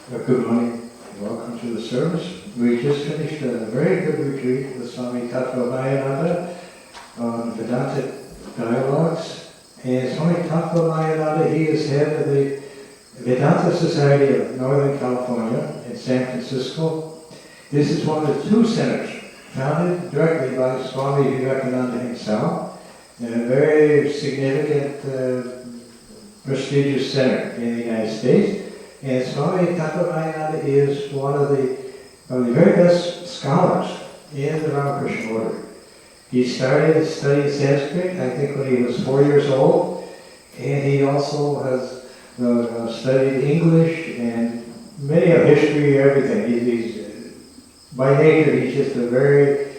Good morning. Welcome to the service. We just finished a very good retreat with Swami Tattwamayananda on Vedanta dialogues. And Swami Tattwamayananda, he is head of the Vedanta Society of Northern California in San Francisco. This is one of the two centers founded directly by Swami Vivekananda himself, and a very significant, prestigious center in the United States. And Swami Tattwamayananda is one of the very best scholars in the Ramakrishna order. He started studying Sanskrit, I think, when he was 4 years old, and he also has studied English and many of history, everything. He's by nature, he's just a very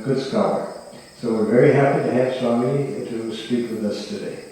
good scholar. So we're very happy to have Swami to speak with us today.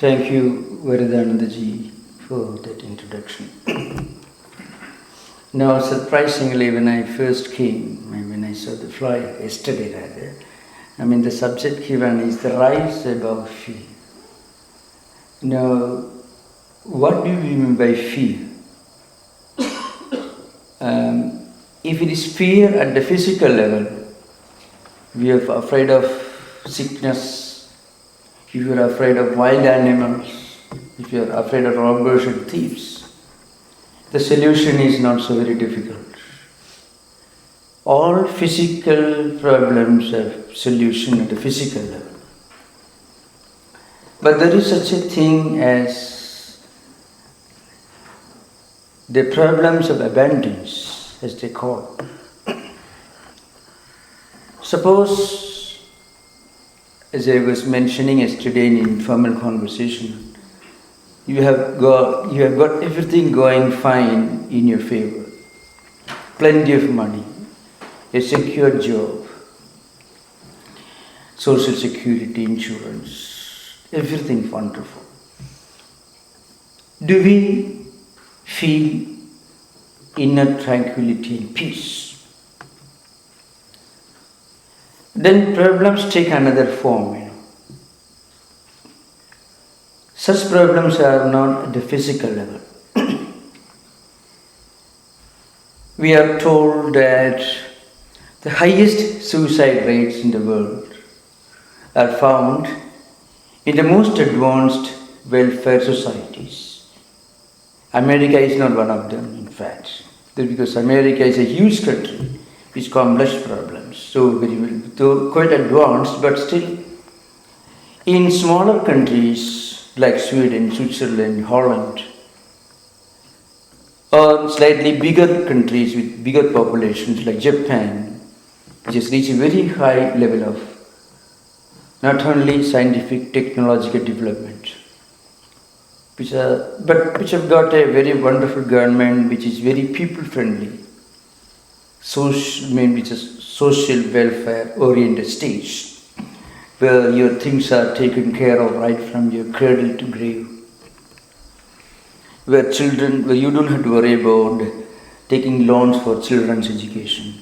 Thank you, Vivekananda-ji, for that introduction. Now, surprisingly, when I first came, when I saw the flyer, yesterday rather, the subject given is the rise above fear. Now, what do we mean by fear? If it is fear at the physical level, we are afraid of sickness. If you are afraid of wild animals, if you are afraid of robbers and thieves, the solution is not so very difficult. All physical problems have solution at the physical level. But there is such a thing as the problems of abundance, as they call. Suppose, as I was mentioning yesterday in informal conversation, you have got everything going fine in your favor. Plenty of money, a secure job, social security, insurance, everything wonderful. Do we feel inner tranquility and peace? Then problems take another form. Such problems are not at the physical level. We are told that the highest suicide rates in the world are found in the most advanced welfare societies. America is not one of them, in fact, because America is a huge country with complex problems, so very well, though quite advanced, but still in smaller countries like Sweden, Switzerland, Holland, or slightly bigger countries with bigger populations like Japan, which has reached a very high level of not only scientific, technological development, which have got a very wonderful government which is very people-friendly, which is social welfare-oriented stage, where your things are taken care of right from your cradle to grave, where you don't have to worry about taking loans for children's education.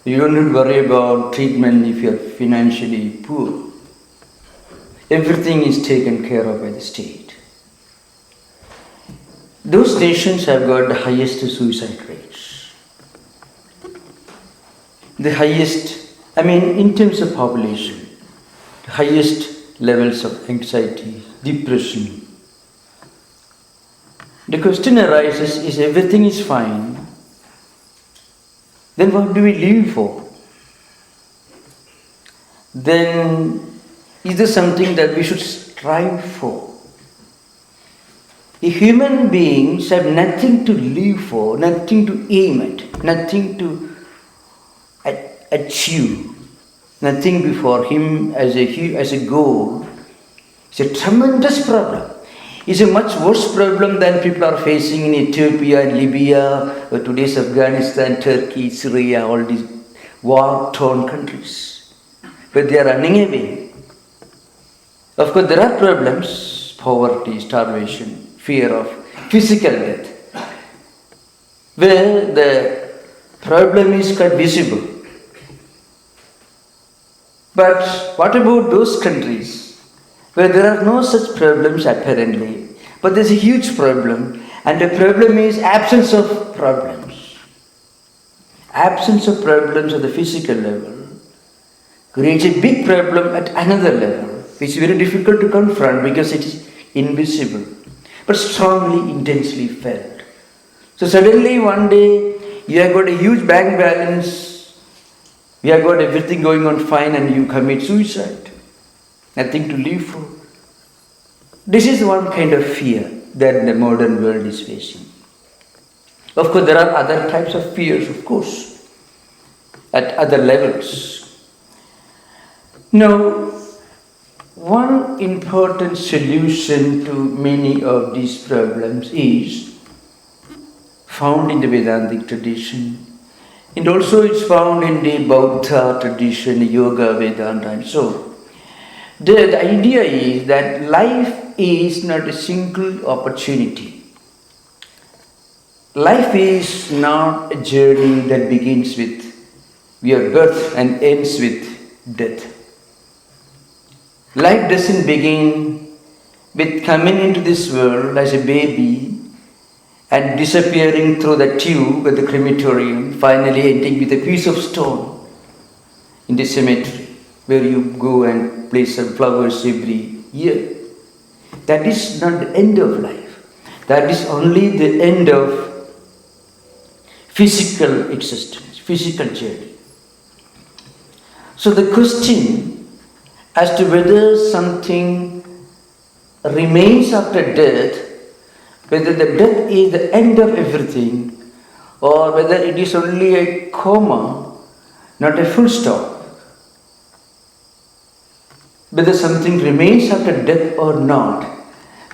You don't have to worry about treatment if you are financially poor. Everything is taken care of by the state. Those nations have got the highest suicide rates. The highest, in terms of population, the highest levels of anxiety, depression. The question arises, is everything is fine, then what do we live for? Then is there something that we should strive for? human beings have nothing to live for, nothing to aim at, nothing to achieve, nothing before him as a goal. It's a tremendous problem. It's a much worse problem than people are facing in Ethiopia and Libya, or today's Afghanistan, Turkey, Syria, all these war-torn countries. But they are running away. Of course, there are problems: poverty, starvation, fear of physical death, where the problem is quite visible. But what about those countries where there are no such problems apparently, but there's a huge problem, and the problem is absence of problems. Absence of problems at the physical level creates a big problem at another level, which is very difficult to confront because it is invisible, but strongly, intensely felt. So suddenly one day you have got a huge bank balance, you have got everything going on fine, and you commit suicide. Nothing to live for. This is one kind of fear that the modern world is facing. Of course, there are other types of fears, of course, at other levels. Now, one important solution to many of these problems is found in the Vedantic tradition, and also it's found in the Buddha tradition, Yoga, Vedanta, and so on. The idea is that life is not a single opportunity. Life is not a journey that begins with your birth and ends with death. Life doesn't begin with coming into this world as a baby and disappearing through the tube at the crematorium, finally ending with a piece of stone in the cemetery, where you go and place some flowers every year. That is not the end of life. That is only the end of physical existence, physical journey. So the question as to whether something remains after death, whether the death is the end of everything, or whether it is only a comma, not a full stop, whether something remains after death or not.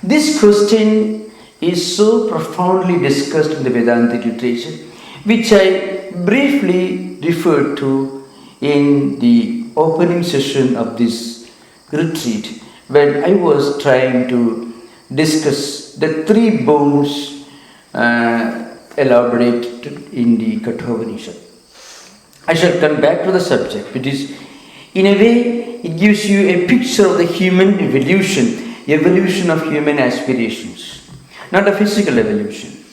This question is so profoundly discussed in the Vedantic literature, which I briefly referred to in the opening session of this retreat, when I was trying to discuss the three bones elaborated in the Kathopanishad. I shall come back to the subject, which is, in a way, it gives you a picture of the human evolution of human aspirations, not a physical evolution.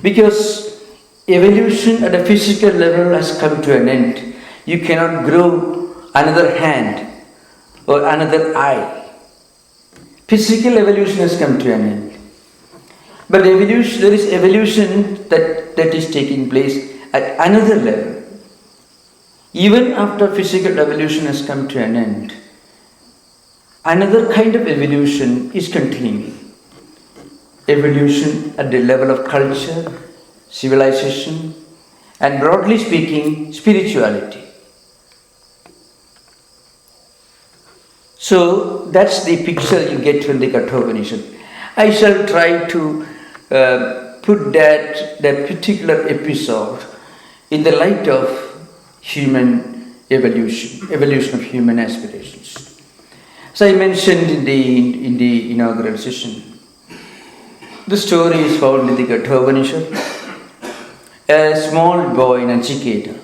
Because evolution at a physical level has come to an end. You cannot grow another hand or another eye. Physical evolution has come to an end. But evolution, there is evolution that is taking place at another level. Even after physical evolution has come to an end, another kind of evolution is continuing. Evolution at the level of culture, civilization, and broadly speaking, spirituality. So that's the picture you get from the Kathopanishad. I shall try to put that particular episode in the light of human evolution of human aspirations. So I mentioned in the inaugural session, the story is found in the Kathopanishad. A small boy, Nachiketa,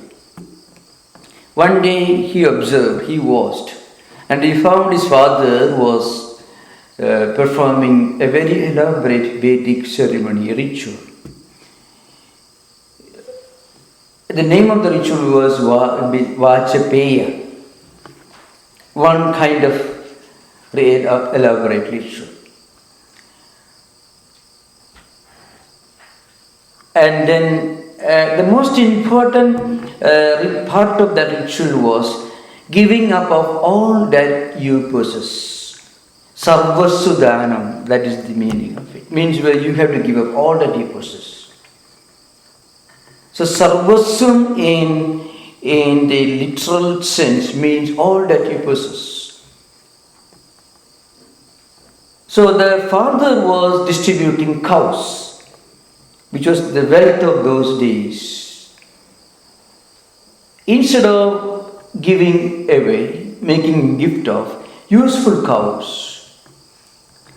one day he watched, and he found his father was performing a very elaborate Vedic ceremony, a ritual. The name of the ritual was Vachapeya, one kind of elaborate ritual. And then the most important part of that ritual was giving up of all that you possess. Sarvasudanam, that is the meaning of it. Means where you have to give up all that you possess. So sarvasum in the literal sense means all that you possess. So the father was distributing cows, which was the wealth of those days. Instead of giving away, making gift of useful cows,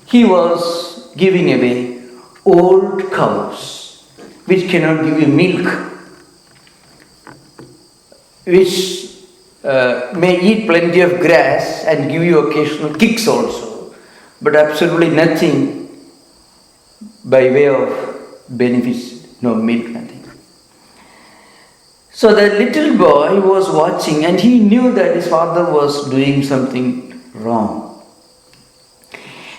he was giving away old cows, which cannot give you milk, which may eat plenty of grass and give you occasional kicks also, but absolutely nothing by way of benefits, no milk, nothing. So the little boy was watching and he knew that his father was doing something wrong.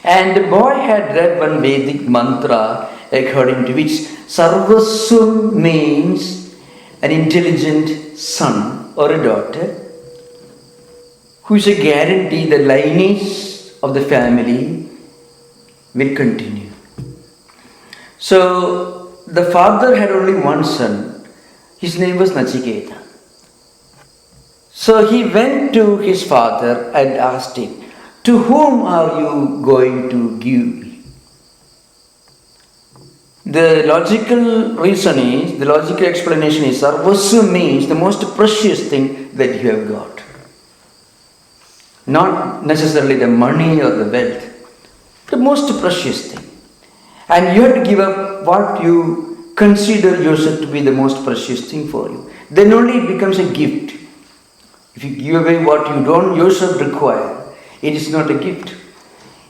And the boy had read one Vedic mantra according to which Sarvasum means an intelligent son or a daughter who is a guarantee the lineage of the family will continue. So the father had only one son. His name was Nachiketa. So he went to his father and asked him, "To whom are you going to give me?" The logical explanation is Sarvasu means the most precious thing that you have got. Not necessarily the money or the wealth, the most precious thing. And you have to give up what you consider yourself to be the most precious thing for you. Then only it becomes a gift. If you give away what you don't yourself require, it is not a gift.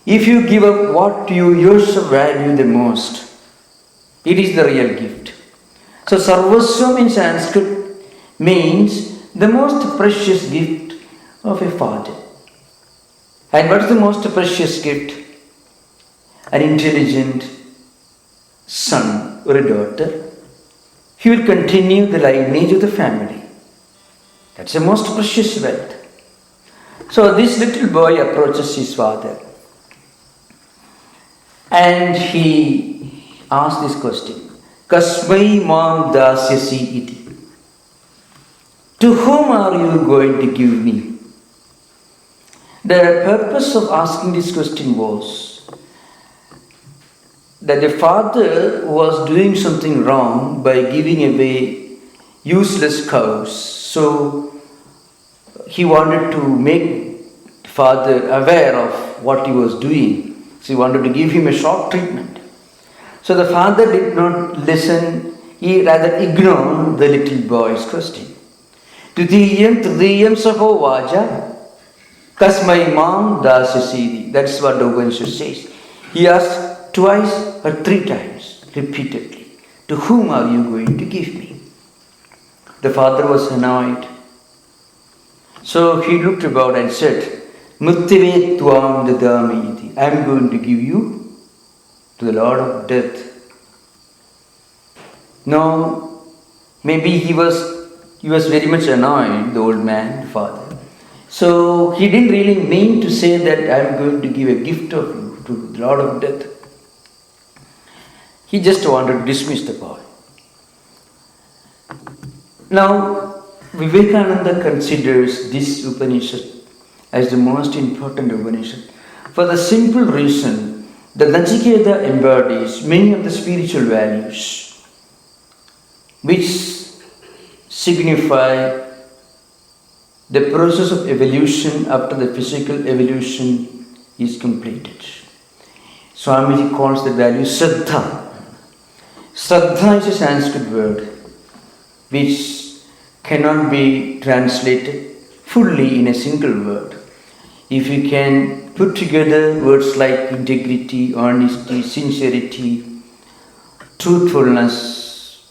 If you give up what you yourself value the most, it is the real gift. So Sarvaswam in Sanskrit means the most precious gift of a father. And what is the most precious gift? An intelligent son or a daughter. He will continue the lineage of the family. That's the most precious wealth. So this little boy approaches his father and he asks this question, Kasmai mam dasyasi iti. To whom are you going to give me? The purpose of asking this question was that the father was doing something wrong by giving away useless cows. So he wanted to make the father aware of what he was doing. So he wanted to give him a shock treatment. So the father did not listen, he rather ignored the little boy's question. Tudiyam tudiyam saho vaja kasmai mam dasasidi. That's what the Upanishad says. He asked twice or three times, repeatedly, to whom are you going to give me? The father was annoyed. So he looked about and said, Muttive tvam dadami iti. I am going to give you to the Lord of Death. Now, maybe he was very much annoyed, the old man, the father. So he didn't really mean to say that I am going to give a gift of you to the Lord of Death. He just wanted to dismiss the boy. Now, Vivekananda considers this Upanishad as the most important Upanishad for the simple reason that Nachiketa embodies many of the spiritual values which signify the process of evolution after the physical evolution is completed. Swamiji calls the value Shraddha. Shraddha is a Sanskrit word which cannot be translated fully in a single word. If you can put together words like integrity, honesty, sincerity, truthfulness,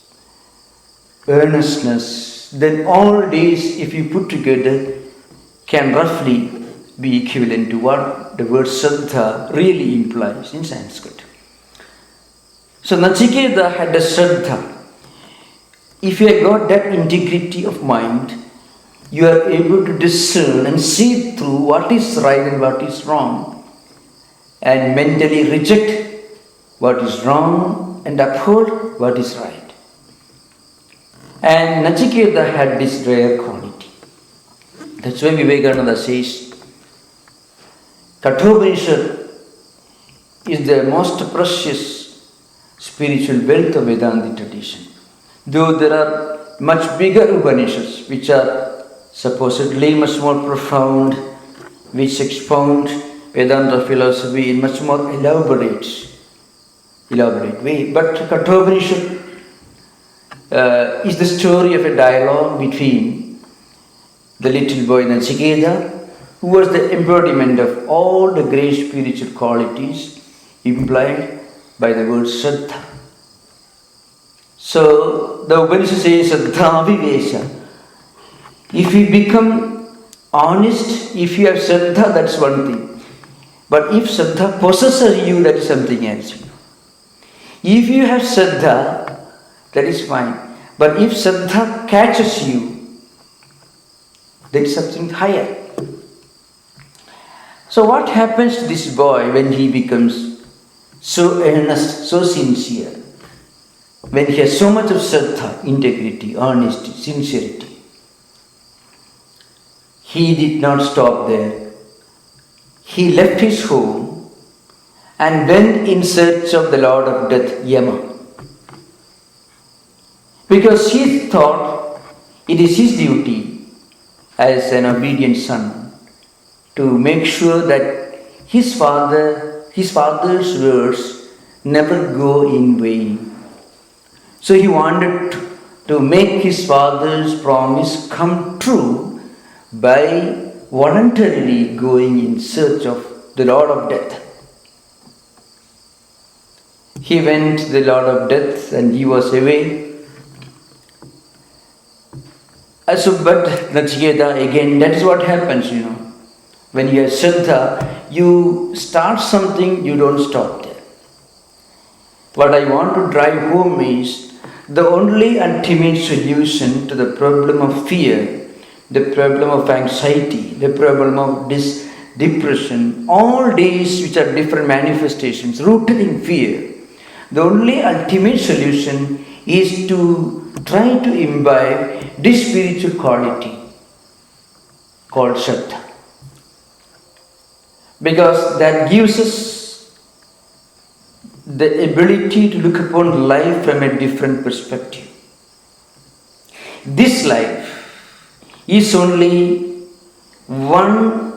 earnestness, then all these, if you put together, can roughly be equivalent to what the word Shraddha really implies in Sanskrit. So Nachiketa had a Shraddha. If you have got that integrity of mind, you are able to discern and see through what is right and what is wrong. and mentally reject what is wrong and uphold what is right. And Nachiketa had this rare quality. That's why Vivekananda says, Kathopanishad is the most precious spiritual wealth of Vedanta tradition. Though there are much bigger Upanishads which are supposedly much more profound, which expound Vedanta philosophy in much more elaborate way. But Kathopanishad is the story of a dialogue between the little boy Nachiketa, who was the embodiment of all the great spiritual qualities implied by the word Shraddha. So the Upanishad says Shraddha Vivesha. If you become honest, if you have Shraddha, that's one thing. But if Shraddha possesses you, that is something else. If you have Shraddha, that is fine. But if Shraddha catches you, that is something higher. So what happens to this boy when he becomes so earnest, so sincere? When he has so much of Shraddha, integrity, honesty, sincerity? He did not stop there. He left his home and went in search of the Lord of Death, Yama. Because he thought it is his duty as an obedient son to make sure that his father's words never go in vain. So he wanted to make his father's promise come true by voluntarily going in search of the Lord of Death. He went to the Lord of Death and he was away. But Nachiketa, again, that is what happens, When you have Shraddha, you start something, you don't stop there. What I want to drive home is the only ultimate solution to the problem of fear, the problem of anxiety, the problem of depression, all these which are different manifestations rooted in fear. The only ultimate solution is to try to imbibe this spiritual quality called Shraddha. Because that gives us the ability to look upon life from a different perspective. This life is only one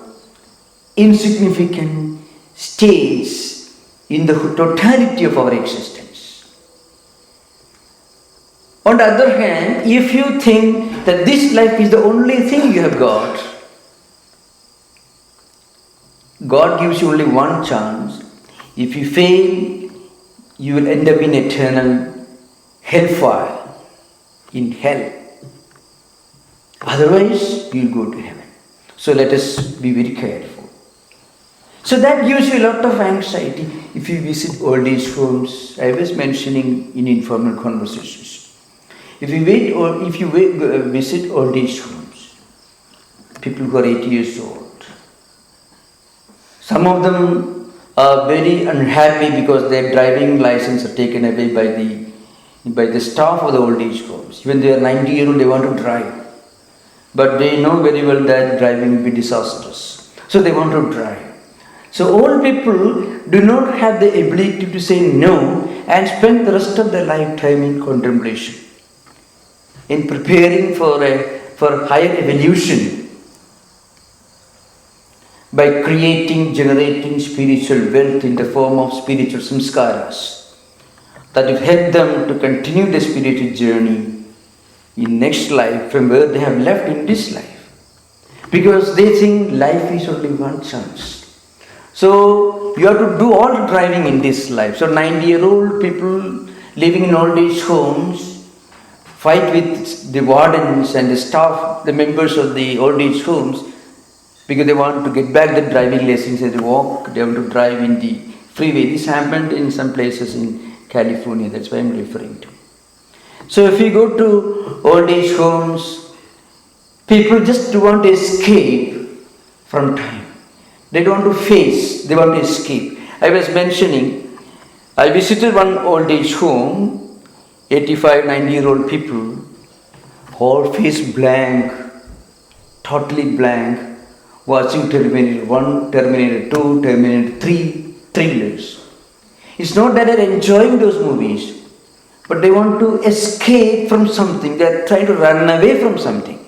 insignificant stage in the totality of our existence. On the other hand, if you think that this life is the only thing you have got, God gives you only one chance. If you fail, you will end up in eternal hellfire, in hell. Otherwise, you will go to heaven. So let us be very careful. So that gives you a lot of anxiety. If you visit old age homes, I was mentioning in informal conversations. If you visit old age homes, people who are 80 years old, some of them are very unhappy because their driving license are taken away by the staff of the old age homes. Even they are 90 years old, they want to drive. But they know very well that driving will be disastrous. So they want to drive. So old people do not have the ability to say no and spend the rest of their lifetime in contemplation, in preparing for higher evolution by generating spiritual wealth in the form of spiritual samskaras that will help them to continue the spiritual journey in next life from where they have left in this life. Because they think life is only one chance. So you have to do all the driving in this life. So 90-year-old people living in old age homes fight with the wardens and the staff, the members of the old age homes, because they want to get back the driving license as they walk, they want to drive in the freeway. This happened in some places in California, that's why I'm referring to. So if you go to old age homes, people just want to escape from time. They don't want to face, they want to escape. I was mentioning, I visited one old age home, 85, 90-year-old people, whole face blank, totally blank, watching Terminator 1, Terminator 2, Terminator 3, thrillers. It's not that they're enjoying those movies, but they want to escape from something. They're trying to run away from something.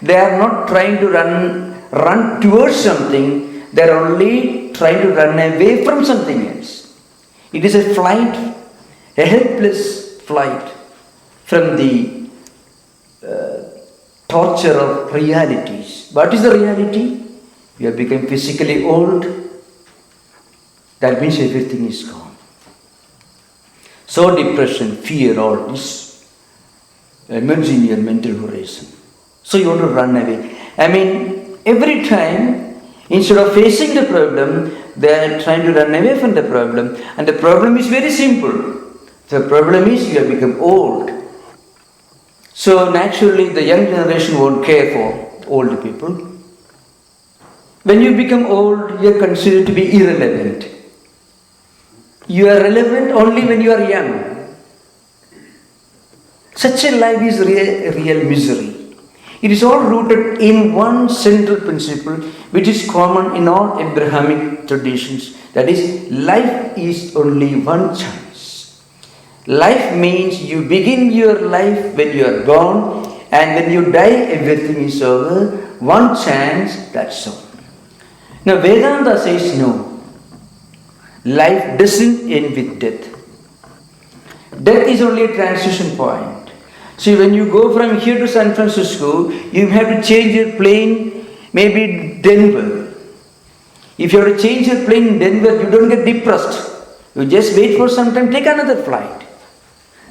They are not trying to run towards something. They're only trying to run away from something else. It is a flight, a helpless flight from the torture of realities. What is the reality? You have become physically old. That means everything is gone. So depression, fear, all this emerging in your mental horizon. So you want to run away. I mean, every time, instead of facing the problem, they are trying to run away from the problem. And the problem is very simple. The problem is you have become old. So naturally, the young generation won't care for old people. When you become old, you are considered to be irrelevant. You are relevant only when you are young. Such a life is real misery. It is all rooted in one central principle which is common in all Abrahamic traditions. That is, life is only one chance. Life means you begin your life when you are born, and when you die everything is over. One chance, that's all. Now Vedanta says no. Life doesn't end with death. Death is only a transition point. See, when you go from here to San Francisco, you have to change your plane, maybe Denver. If you have to change your plane in Denver, you don't get depressed. You just wait for some time, take another flight.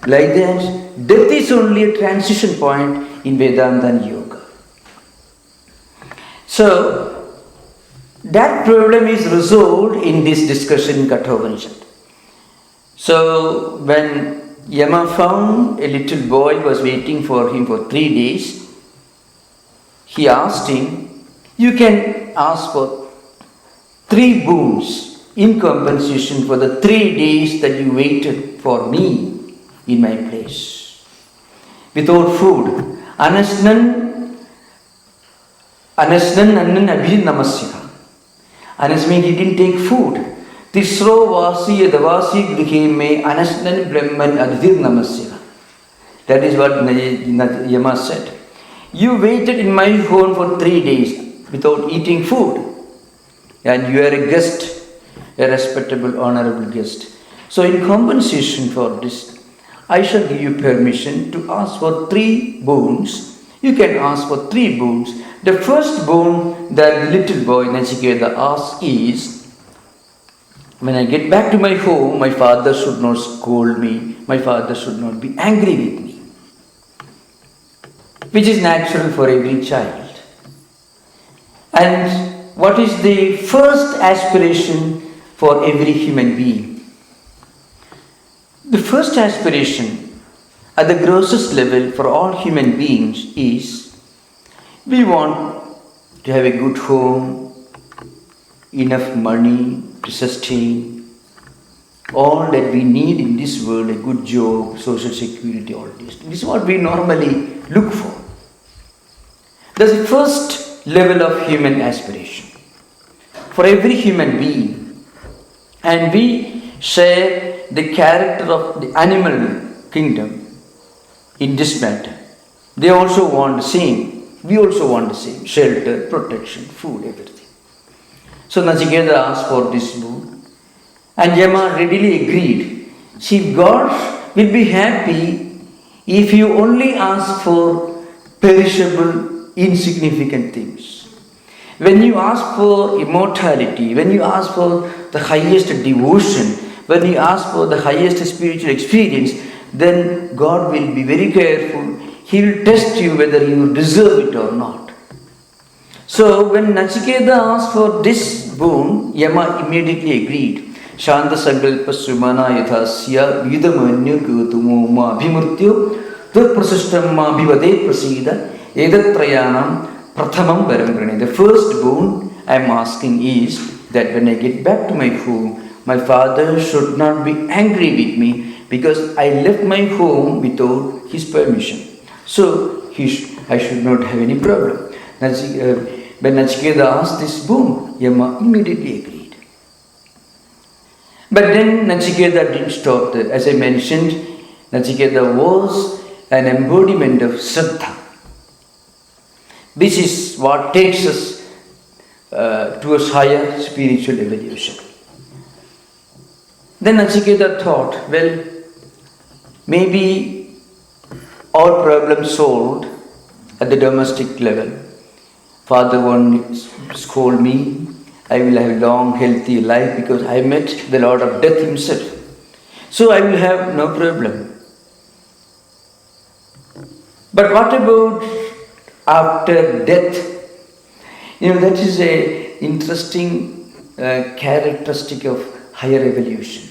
Like that, death is only a transition point in Vedanta and Yoga. So, that problem is resolved in this discussion in Kathopanishad. So, when Yama found a little boy was waiting for him for 3 days, he asked him, you can ask for 3 boons in compensation for the 3 days that you waited for me in my place. Without food. Anasnan annan abhi namasyaka. Anas means he didn't take food. Tisro vasi yadavasi grihe me anasnan brahman adhir namasya. That is what Yama said. You waited in my home for 3 days without eating food. And you are a guest, a respectable, honorable guest. So in compensation for this, I shall give you permission to ask for 3 boons. You can ask for 3 boons. The first boon that the little boy Nachiketa asks is, when I get back to my home, my father should not scold me, my father should not be angry with me. Which is natural for every child. And what is the first aspiration for every human being? The first aspiration at the grossest level for all human beings is, we want to have a good home, enough money to sustain all that we need in this world, a good job, social security, all this. This is what we normally look for. That's the first level of human aspiration for every human being. And we share the character of the animal kingdom in this matter. They also want the same. We also want the same. Shelter, protection, food, everything. So Nachiketa asked for this boon. And Yama readily agreed. See, God will be happy if you only ask for perishable, insignificant things. When you ask for immortality, when you ask for the highest devotion, when you ask for the highest spiritual experience, then God will be very careful. He will test you whether you deserve it or not. So when Nachiketa asked for this boon, Yama immediately agreed. Shanta Sankalpa Sumana Yathasya Vidamanyu Gutumo Ma Bhimurtyo Durprasishtam Ma Bhivade Prasida Edatrayanam Prathamam Paramprani. The first boon I am asking is that when I get back to my home, my father should not be angry with me because I left my home without his permission. So I should not have any problem. When Nachiketa asked this boon, Yama immediately agreed. But then Nachiketa didn't stop there. As I mentioned, Nachiketa was an embodiment of Shraddha. This is what takes us towards higher spiritual evolution. Then Nachiketa thought, well, maybe all problems solved at the domestic level. Father won't scold me. I will have a long, healthy life because I met the Lord of Death himself. So I will have no problem. But what about after death? That is an interesting characteristic of higher evolution.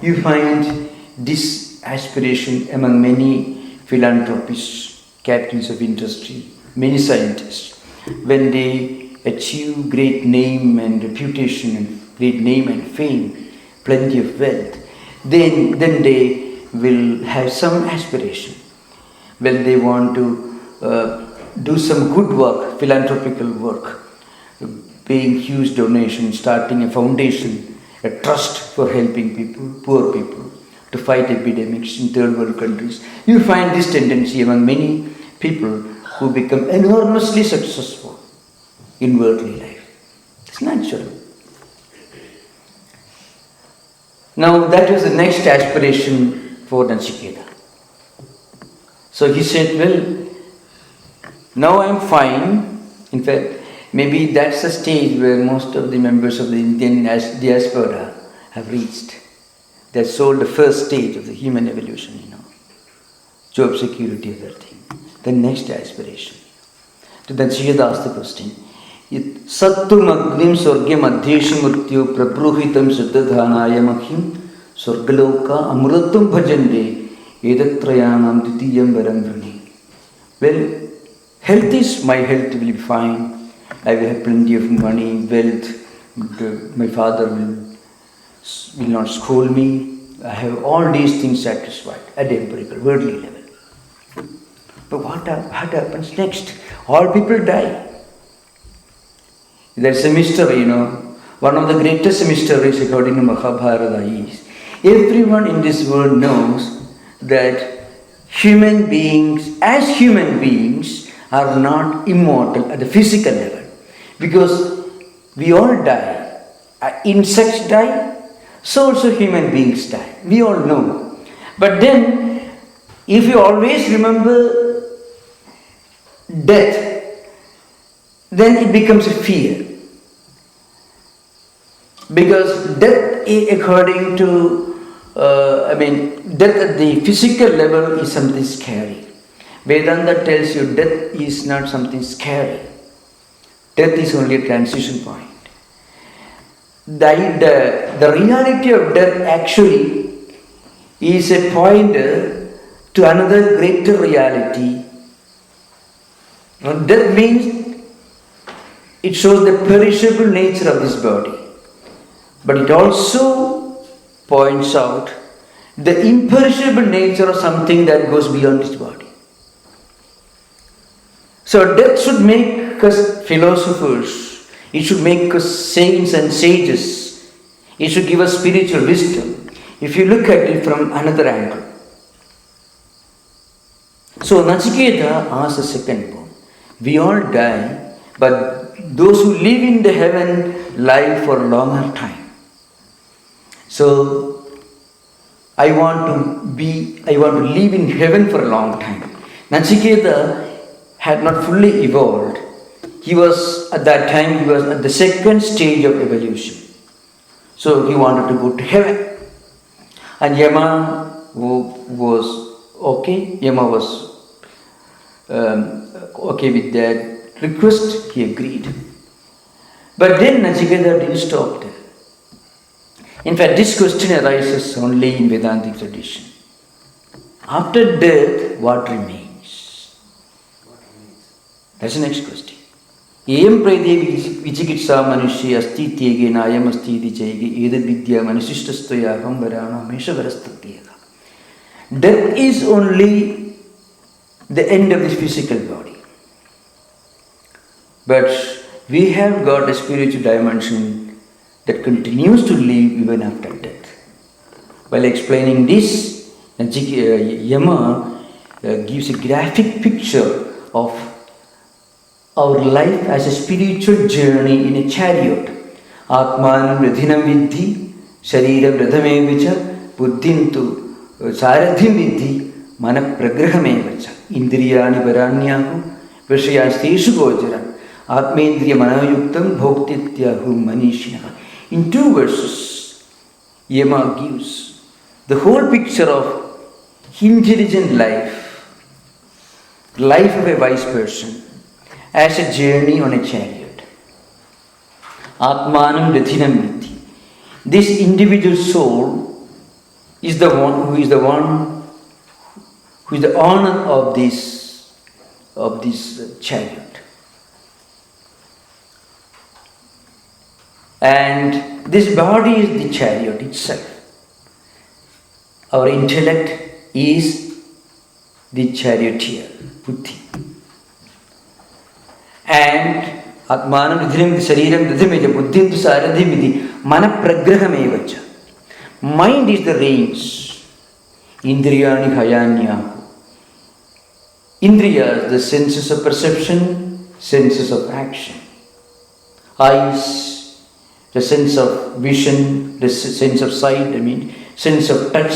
You find this aspiration among many philanthropists, captains of industry, many scientists. When they achieve great name and reputation and great name and fame, plenty of wealth, then they will have some aspiration. When they want to do some good work, philanthropical work, paying huge donations, starting a foundation, a trust for helping people, poor people, to fight epidemics in third world countries. You find this tendency among many people who become enormously successful in worldly life. It's natural. Now that was the next aspiration for Nachiketa. So he said, well, now I'm fine. In fact, maybe that's the stage where most of the members of the Indian diaspora have reached. They've sold the first stage of the human evolution, job security, everything. The next aspiration. To Nachiketa asked the question, Sattum agnim swargyam adhyesham mrityu prabruhitam siddhadhanaya mahim swargaloka amrutam bhajande edatrayanam ditiyam varam vrani. Well, my health will be fine. I will have plenty of money, wealth. My father will not scold me. I have all these things satisfied at the empirical, worldly level. But what happens next? All people die. There's a mystery, One of the greatest mysteries according to Mahabharata is, everyone in this world knows that human beings, are not immortal at the physical level. Because we all die. Insects die, so also human beings die. We all know. But then, if you always remember death, then it becomes a fear. Because death, according to, death at the physical level is something scary. Vedanta tells you death is not something scary. Death is only a transition point. The reality of death actually is a pointer to another greater reality. Death means it shows the perishable nature of this body. But it also points out the imperishable nature of something that goes beyond this body. So death should make us philosophers. It should make us saints and sages. It should give us spiritual wisdom if you look at it from another angle. So Nachiketa asked the second boon. We all die, but those who live in the heaven live for a longer time. So I want to live in heaven for a long time. Nachiketa had not fully evolved. He was at the second stage of evolution. So he wanted to go to heaven. And Yama was okay. Yama was okay with that request. He agreed. But then Nachiketa didn't stop there. In fact, this question arises only in Vedantic tradition. After death, what remains? That's the next question. Em prede vichikitsa manushya asti tyege nayam asti iti chayge edad vidya manusishtastoya aham varana meshavarastatyega. Death is only the end of this physical body. But we have got a spiritual dimension that continues to live even after death. While explaining this, Yama gives a graphic picture of our life as a spiritual journey in a chariot. Atmanam radhinam vidhi, shariram radhamevicha, buddhintu saradhim vidhi, mana pragrahamevacha. Indriyani varanyahu, vishayasteshu gocharam, atmendriya manayuktam bhoktityahu manishinaha. In 2 verses, Yama gives the whole picture of intelligent life of a wise person, as a journey on a chariot. Atmanam radhinam vidhi. This individual soul is the one who is the owner of this chariot. And this body is the chariot itself. Our intellect is the charioteer, buddhi. And Atmanam Vidhinam Shariram Vidhimeja Buddhintu Saradhimiti Mana Pragrahamevacha. Mind is the reins. Indriyani Hayanya. Indriyas, the senses of perception, senses of action. Eyes, the sense of vision, the sense of sight, sense of touch,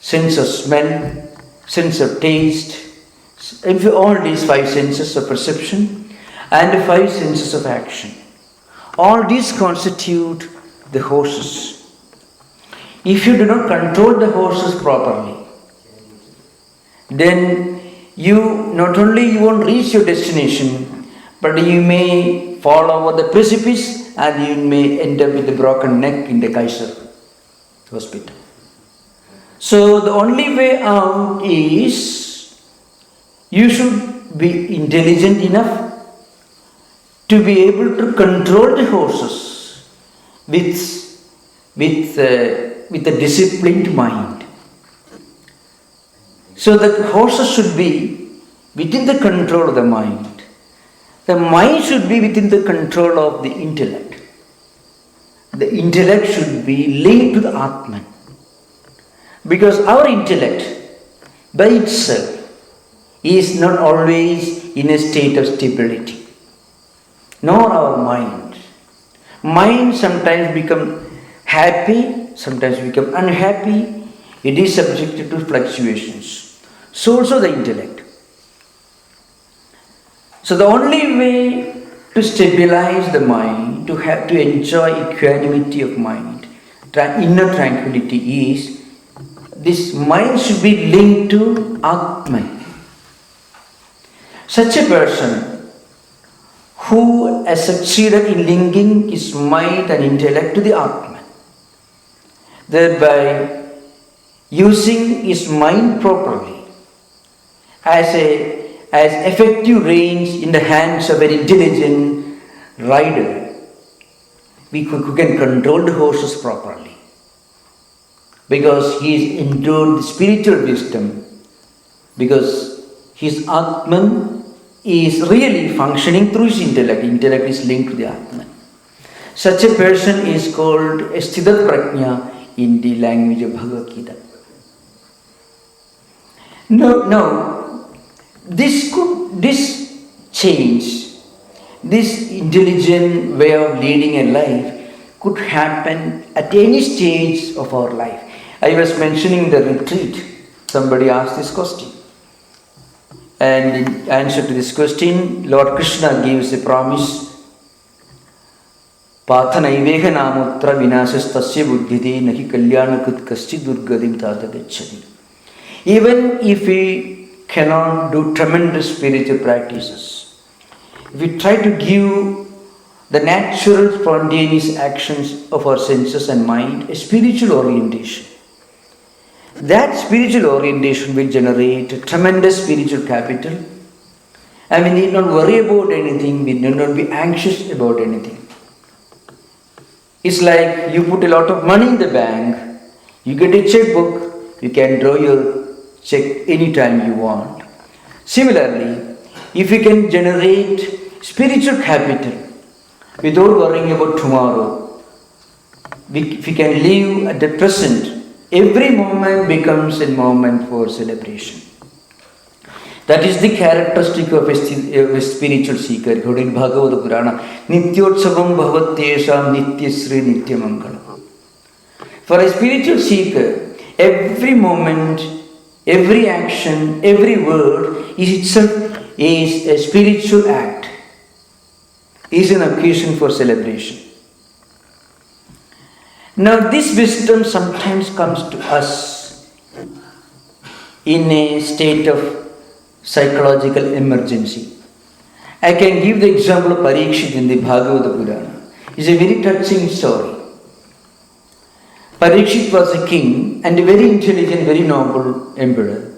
sense of smell, sense of taste. All these 5 senses of perception and 5 senses of action. All these constitute the horses. If you do not control the horses properly, then you not only won't reach your destination, but you may fall over the precipice and you may end up with a broken neck in the Kaiser hospital. So the only way out is you should be intelligent enough to be able to control the horses with a disciplined mind. So the horses should be within the control of the mind. The mind should be within the control of the intellect. The intellect should be linked to the Atman. Because our intellect by itself is not always in a state of stability, nor our mind. Mind sometimes become happy, sometimes become unhappy. It is subjected to fluctuations. So also the intellect. So the only way to stabilize the mind, to enjoy equanimity of mind, inner tranquility is, this mind should be linked to Atman. Such a person who has succeeded in linking his mind and intellect to the Atman, thereby using his mind properly as effective reins in the hands of an intelligent rider, who can control the horses properly, because he is endured the spiritual wisdom, because his Atman is really functioning through his intellect. Intellect is linked to the Atman. Such a person is called Sthitat Prajna in the language of Bhagavad Gita. Now, this change, this intelligent way of leading a life could happen at any stage of our life. I was mentioning the retreat. Somebody asked this question. And in answer to this question, Lord Krishna gives a promise. Pathanaiveha namutra vinasastasya buddhite nahi kalyana kutkaschi durgadim tata gacchati. Even if we cannot do tremendous spiritual practices, if we try to give the natural spontaneous actions of our senses and mind a spiritual orientation, that spiritual orientation will generate a tremendous spiritual capital And we need not worry about anything, we need not be anxious about anything. It's like you put a lot of money in the bank, you get a checkbook, you can draw your check anytime you want. Similarly, if you can generate spiritual capital without worrying about tomorrow, if we can live at the present, every moment becomes a moment for celebration. That is the characteristic of a spiritual seeker. According to Bhagavad Purana, Nityotsavam bhavatyesham nityasri nityamangalam. For a spiritual seeker, every moment, every action, every word is itself a spiritual act, is an occasion for celebration. Now this wisdom sometimes comes to us in a state of psychological emergency. I can give the example of Parikshit in the Bhagavad Purana. It's a very touching story. Parikshit was a king and a very intelligent, very noble emperor.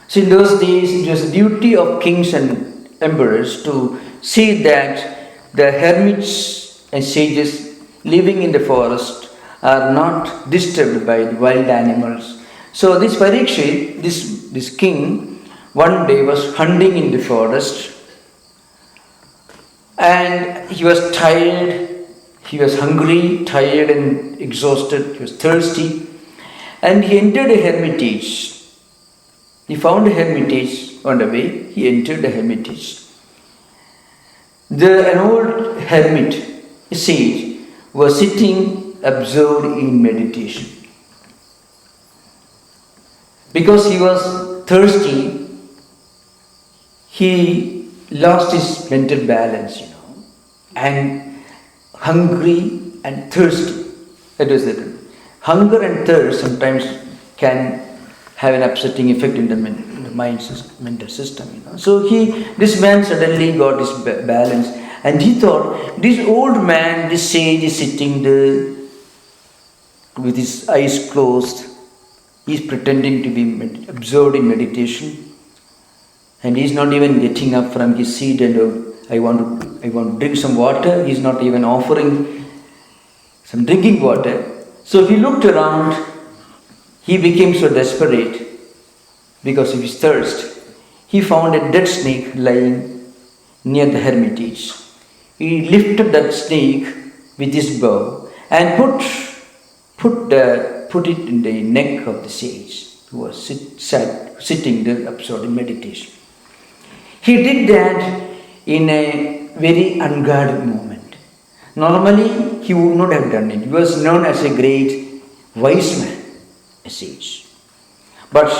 So in those days, it was the duty of kings and emperors to see that the hermits and sages living in the forest are not disturbed by wild animals. So this Parikshit, this king, one day was hunting in the forest and he was tired, he was hungry, tired and exhausted, he was thirsty, and he entered a hermitage. He found a hermitage on the way, he entered the hermitage. An old hermit, a sage, was sitting absorbed in meditation. Because he was thirsty, he lost his mental balance, and hungry and thirsty. That is it. Hunger and thirst sometimes can have an upsetting effect in the mental system. So this man suddenly got his balance, and he thought, this old man, this sage is sitting there with his eyes closed. He is pretending to be absorbed in meditation. And he is not even getting up from his seat and I want to drink some water. He is not even offering some drinking water. So he looked around. He became so desperate because of his thirst. He found a dead snake lying near the hermitage. He lifted that snake with his bow and put it in the neck of the sage who was sitting there absorbed in meditation. He did that in a very unguarded moment. Normally, he would not have done it. He was known as a great wise man, a sage. But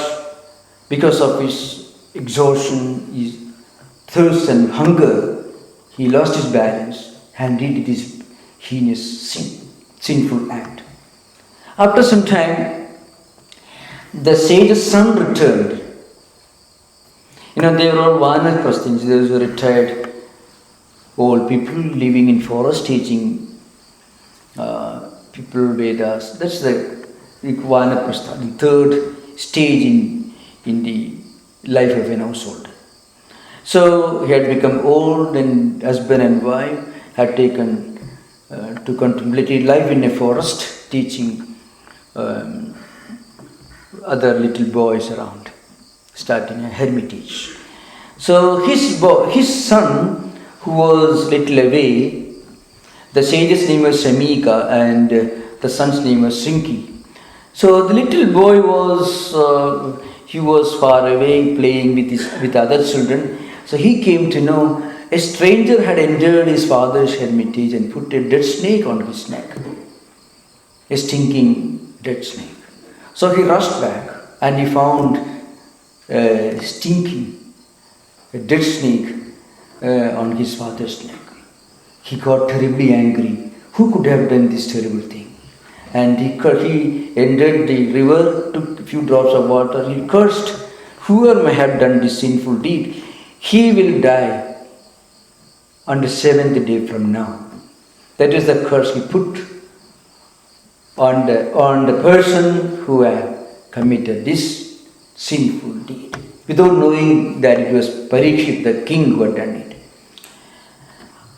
because of his exhaustion, his thirst and hunger, he lost his balance and did this heinous sinful act. After some time, the sage's son returned. They were all Vanaprasthins. Those were retired old people living in forest, teaching people Vedas. That's the Vanaprastha, the third stage in the life of an household. So he had become old, and husband and wife had taken to contemplative life in a forest, teaching other little boys around, starting a hermitage. So his son, who was little away, the sage's name was Shamika and the son's name was Sinki. So the little boy was far away playing with other children. So he came to know a stranger had entered his father's hermitage and put a dead snake on his neck, a stinking dead snake. So he rushed back and he found a dead snake on his father's neck. He got terribly angry. Who could have done this terrible thing? And he entered the river, took a few drops of water. He cursed, whoever may have done this sinful deed, he will die on the 7th day from now. That is the curse he put on the person who had committed this sinful deed, without knowing that it was Parikshit, the king, who had done it.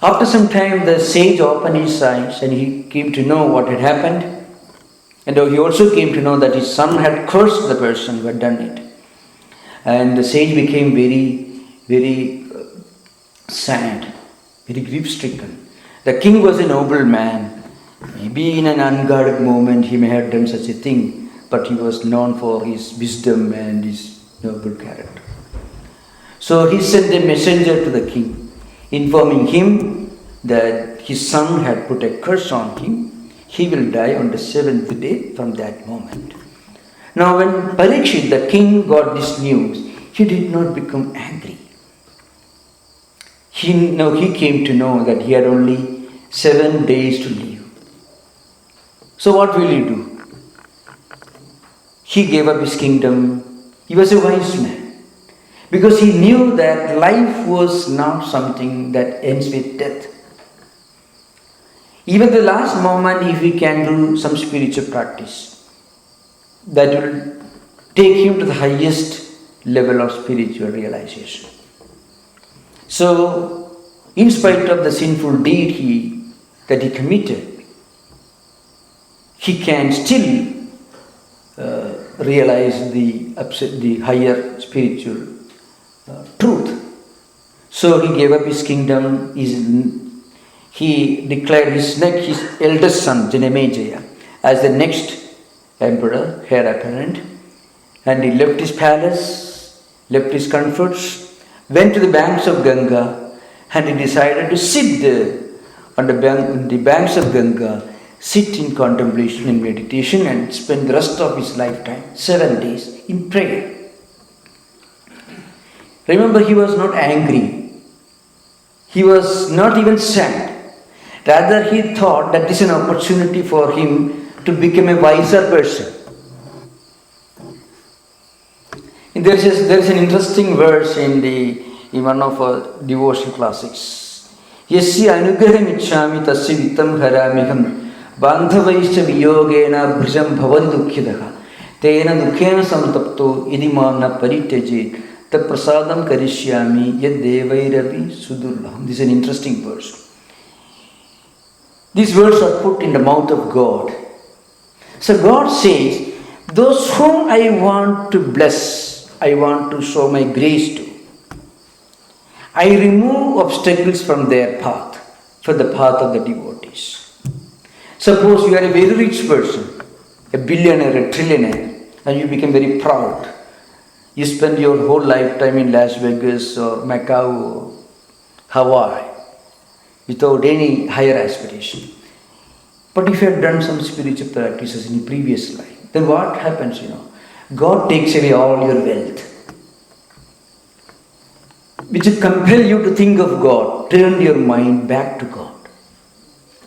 After some time, the sage opened his eyes and he came to know what had happened. And he also came to know that his son had cursed the person who had done it. And the sage became very sad, very grief-stricken. The king was a noble man. Maybe in an unguarded moment he may have done such a thing, but he was known for his wisdom and his noble character. So he sent a messenger to the king, informing him that his son had put a curse on him. He will die on the 7th day from that moment. Now when Parikshit, the king, got this news, he did not become angry. He came to know that he had only 7 days to live. So what will he do? He gave up his kingdom. He was a wise man, because he knew that life was not something that ends with death. Even the last moment, if he can do some spiritual practice, that will take him to the highest level of spiritual realization. So, in spite of the sinful deed that he committed, he can still realize the higher spiritual truth. So he gave up his kingdom. He declared his eldest son, Janamejaya, as the next emperor, heir apparent. And he left his palace, left his comforts, went to the banks of Ganga, and he decided to sit there on the banks of Ganga, sit in contemplation and meditation, and spend the rest of his lifetime, 7 days, in prayer. Remember, he was not angry. He was not even sad. Rather, he thought that this is an opportunity for him to become a wiser person. There is an interesting verse in one of our devotion classics. Yasya anugraham ichchami tasya vittam haramiham bandhavaischa viyogena bhrijam bhavati dukkhidaha tena dukkhena samtapto idimam na parityajet tat prasadam karishyami yad devairapi sudurlaham. This is an interesting verse. These words are put in the mouth of God. So God says, those whom I want to bless, I want to show my grace to. I remove obstacles from their path, for the path of the devotees. Suppose you are a very rich person, a billionaire, a trillionaire, and you become very proud. You spend your whole lifetime in Las Vegas or Macau or Hawaii, without any higher aspiration. But if you have done some spiritual practices in your previous life, then what happens, God takes away all your wealth, which will compel you to think of God, turn your mind back to God.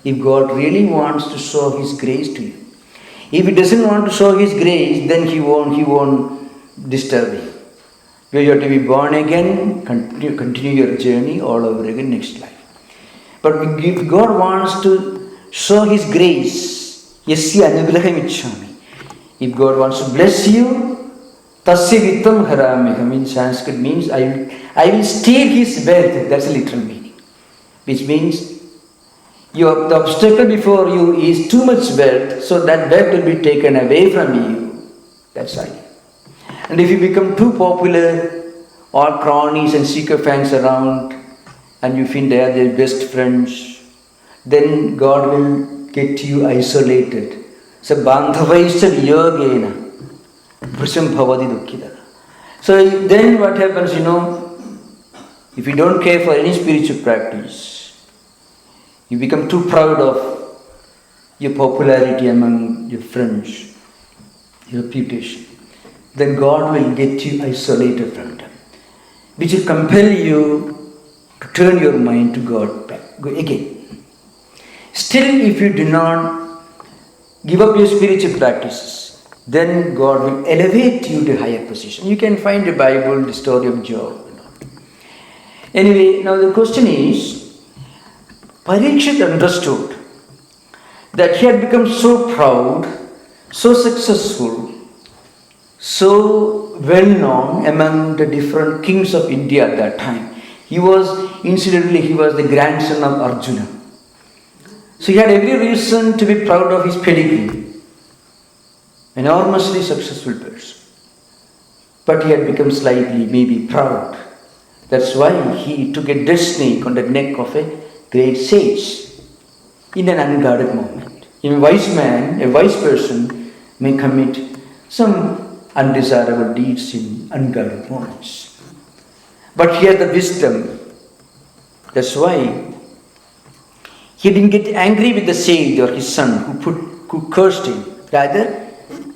If God really wants to show His grace to you, if He doesn't want to show His grace, then He won't disturb you. You have to be born again, continue your journey all over again next life. But if God wants to show His grace, yasya anugraham ichchami. If God wants to bless you, tasya vittam haramiham in Sanskrit means I will steal His wealth. That's a literal meaning. Which means the obstacle before you is too much wealth, so that wealth will be taken away from you. That's all. And if you become too popular, all cronies and sycophants around, and you feel they are their best friends, then God will get you isolated. So, bandhavaischa viyogena bhrijam bhavati dukkhidaha. So then what happens, if you don't care for any spiritual practice, you become too proud of your popularity among your friends, your reputation, then God will get you isolated from them, which will compel you to turn your mind to God again. Still, if you do not give up your spiritual practices, then God will elevate you to a higher position. You can find in the Bible the story of Job. Anyway, now the question is, Parikshit understood that he had become so proud, so successful, so well known among the different kings of India at that time. He was the grandson of Arjuna. So he had every reason to be proud of his pedigree. Enormously successful person. But he had become slightly maybe proud. That's why he took a dead snake on the neck of a great sage in an unguarded moment. A wise man, a wise person may commit some undesirable deeds in unguarded moments. But he had the wisdom. That's why he didn't get angry with the sage or his son who cursed him. Rather,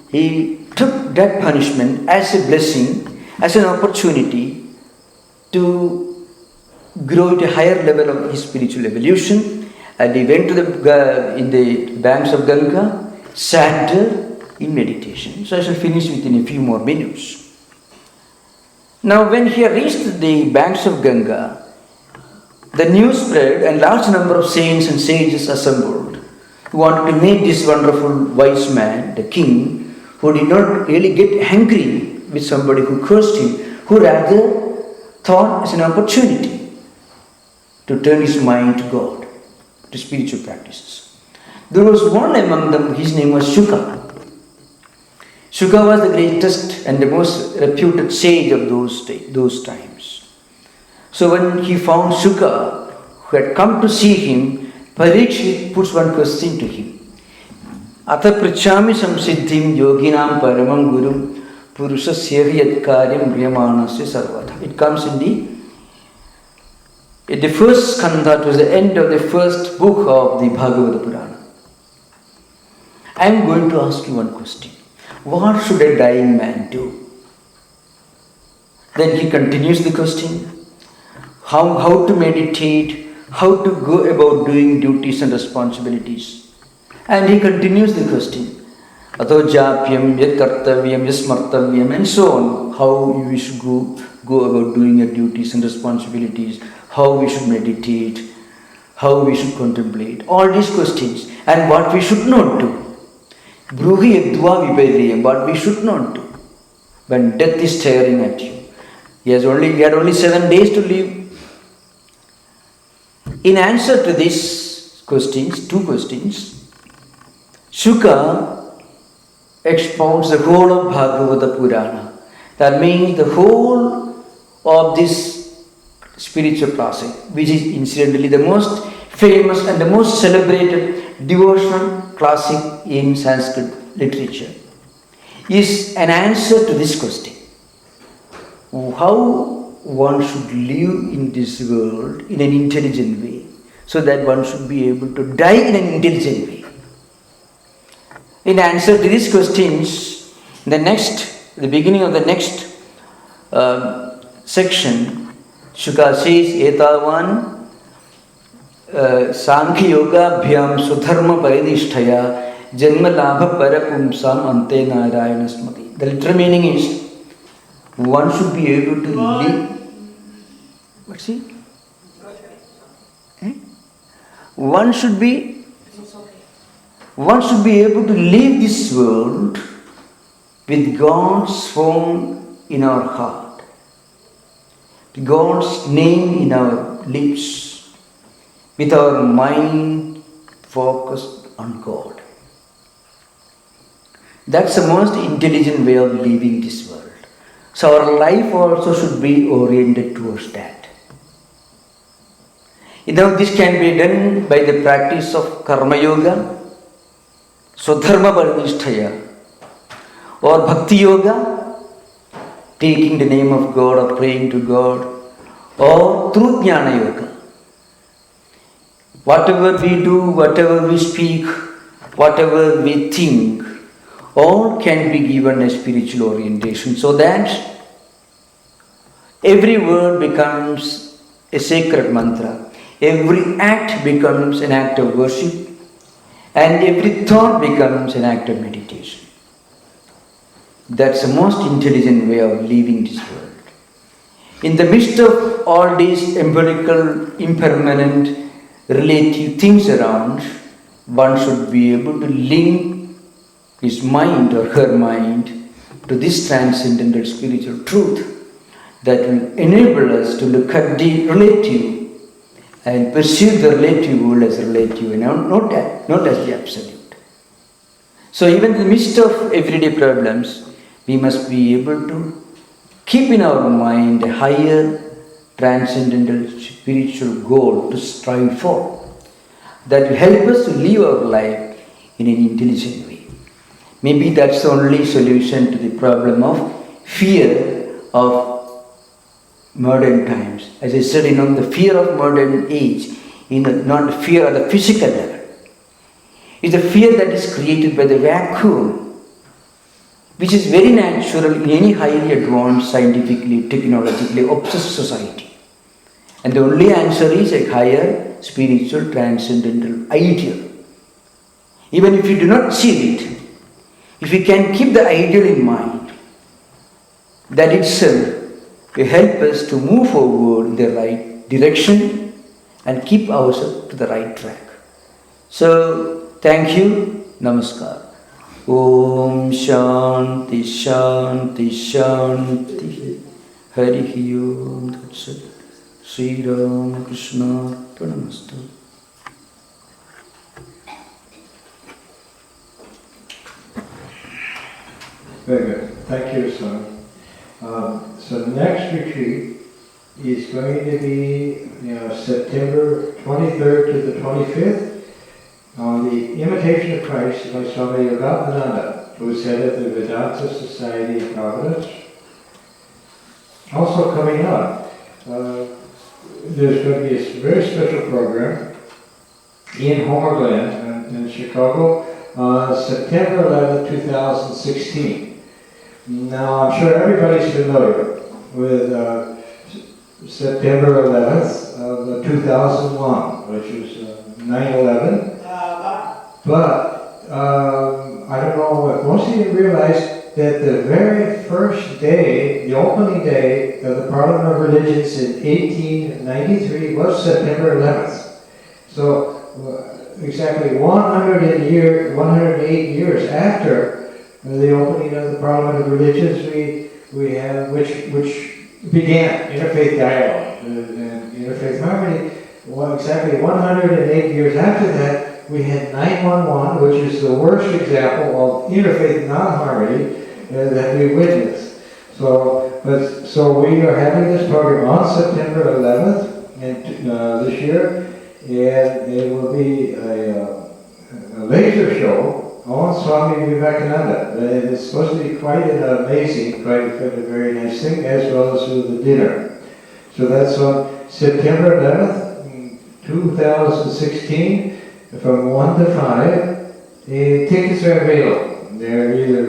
he took that punishment as a blessing, as an opportunity to grow at a higher level of his spiritual evolution. And he went to in the banks of Ganga, sat there in meditation. So I shall finish within a few more minutes. Now when he reached the banks of Ganga, the news spread and large number of saints and sages assembled who wanted to meet this wonderful wise man, the king, who did not really get angry with somebody who cursed him, who rather thought as an opportunity to turn his mind to God, to spiritual practices. There was one among them, his name was Shuka. Shuka was the greatest and the most reputed sage of those times. So when he found Shuka, who had come to see him, Parikshit puts one question to him. Atha prichami samsiddhim yoginam paramam gurum purusasya yat karyam riyamanasya sarvata. It comes in the first skandha, towards the end of the first book of the Bhagavata Purana. I am going to ask you one question. What should a dying man do? Then he continues the question. How to meditate, how to go about doing duties and responsibilities. And he continues the question. Atho japyam, yat kartavyam, yasmartavyam, and so on. How we should go about doing our duties and responsibilities, how we should meditate, how we should contemplate. All these questions. And what we should not do. Bruhi yadva vipairiyam, what we should not do. When death is staring at you. He had only 7 days to live. In answer to these questions, 2 questions, Shuka expounds the whole of Bhagavata Purana. That means the whole of this spiritual classic, which is incidentally the most famous and the most celebrated devotional classic in Sanskrit literature, is an answer to this question. How one should live in this world in an intelligent way, so that one should be able to die in an intelligent way. In answer to these questions, the beginning of the next section, Shuka says, Etavan Sankhya Yoga Bhyam Sudharma Paridishtaya Janma Labha Parapumsam Ante Narayana Smati. The literal meaning is, one should be able to live. What's it? One should be able to leave this world with God's form in our heart, God's name in our lips, with our mind focused on God. That's the most intelligent way of living this world. So our life also should be oriented towards that. This can be done by the practice of Karma Yoga, Swadharma Paridishtaya, or Bhakti Yoga, taking the name of God or praying to God, or through Jnana Yoga. Whatever we do, whatever we speak, whatever we think, all can be given a spiritual orientation, so that every word becomes a sacred mantra. Every act becomes an act of worship, and every thought becomes an act of meditation. That's the most intelligent way of living this world. In the midst of all these empirical, impermanent, relative things around, one should be able to link his mind or her mind to this transcendental spiritual truth that will enable us to look at the relative and perceive the relative world as relative and not as the absolute. So even in the midst of everyday problems, we must be able to keep in our mind a higher transcendental spiritual goal to strive for that will help us to live our life in an intelligent way. Maybe that's the only solution to the problem of fear of modern times. As I said, the fear of modern age, not the fear at the physical level. It's the fear that is created by the vacuum, which is very natural in any highly advanced, scientifically, technologically obsessed society. And the only answer is a higher spiritual transcendental ideal. Even if you do not see it, if you can keep the ideal in mind, that itself will help us to move forward in the right direction and keep ourselves to the right track. So, thank you. Namaskar. Om Shanti Shanti Shanti. Hari Om Tat Sat. Sri Ram Krishna Arpanamastu. Very good. Thank you, Swami. So the next retreat is going to be September 23rd to the 25th on the Imitation of Christ by Swami Vivekananda, who is head of the Vedanta Society in Providence. Also coming up, there's going to be a very special program in Homer Glen in Chicago on September 11, 2016. Now, I'm sure everybody's familiar with September 11th of 2001, which was 9/11. But I don't know if most of you realize that the very first day, the opening day of the Parliament of Religions in 1893 was September 11th. So exactly 108 years after the opening of the Parliament of Religions, we have which began interfaith dialogue and interfaith harmony. Well, exactly 108 years after that, we had 9/11, which is the worst example of interfaith non-harmony that we witnessed. So we are having this program on September 11th and this year, and it will be a laser show on Swami Vivekananda. And it's supposed to be quite an amazing, quite a very nice thing, as well as with the dinner. So that's on September 11th, 2016, from 1 to 5. The tickets are available. They're either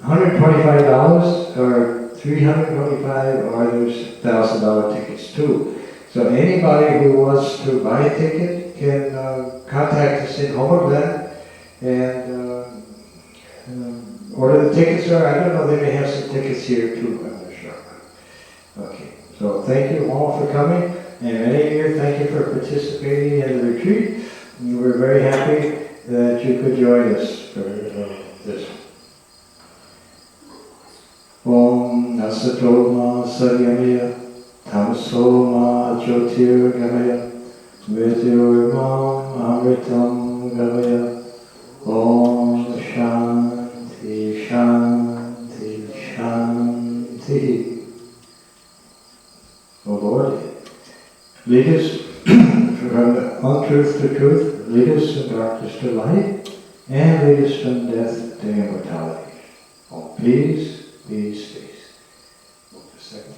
$125 or $325, or there's $1,000 tickets too. So anybody who wants to buy a ticket can contact us in Homer Glen and order the tickets, or I don't know, they may have some tickets here too, I'm not sure. Okay, so thank you all for coming, and many of you, thank you for participating in the retreat. We're very happy that you could join us for this. Om Nasato Ma Saryamaya Tamaso Ma Jyotir Gamaya Vidyor Ma Amritam Gamaya. Om Shanti Shanti Shanti. O Lord, lead us from untruth to truth, lead us from darkness to light, and lead us from death to immortality. Oh, please, please, please. Just a second.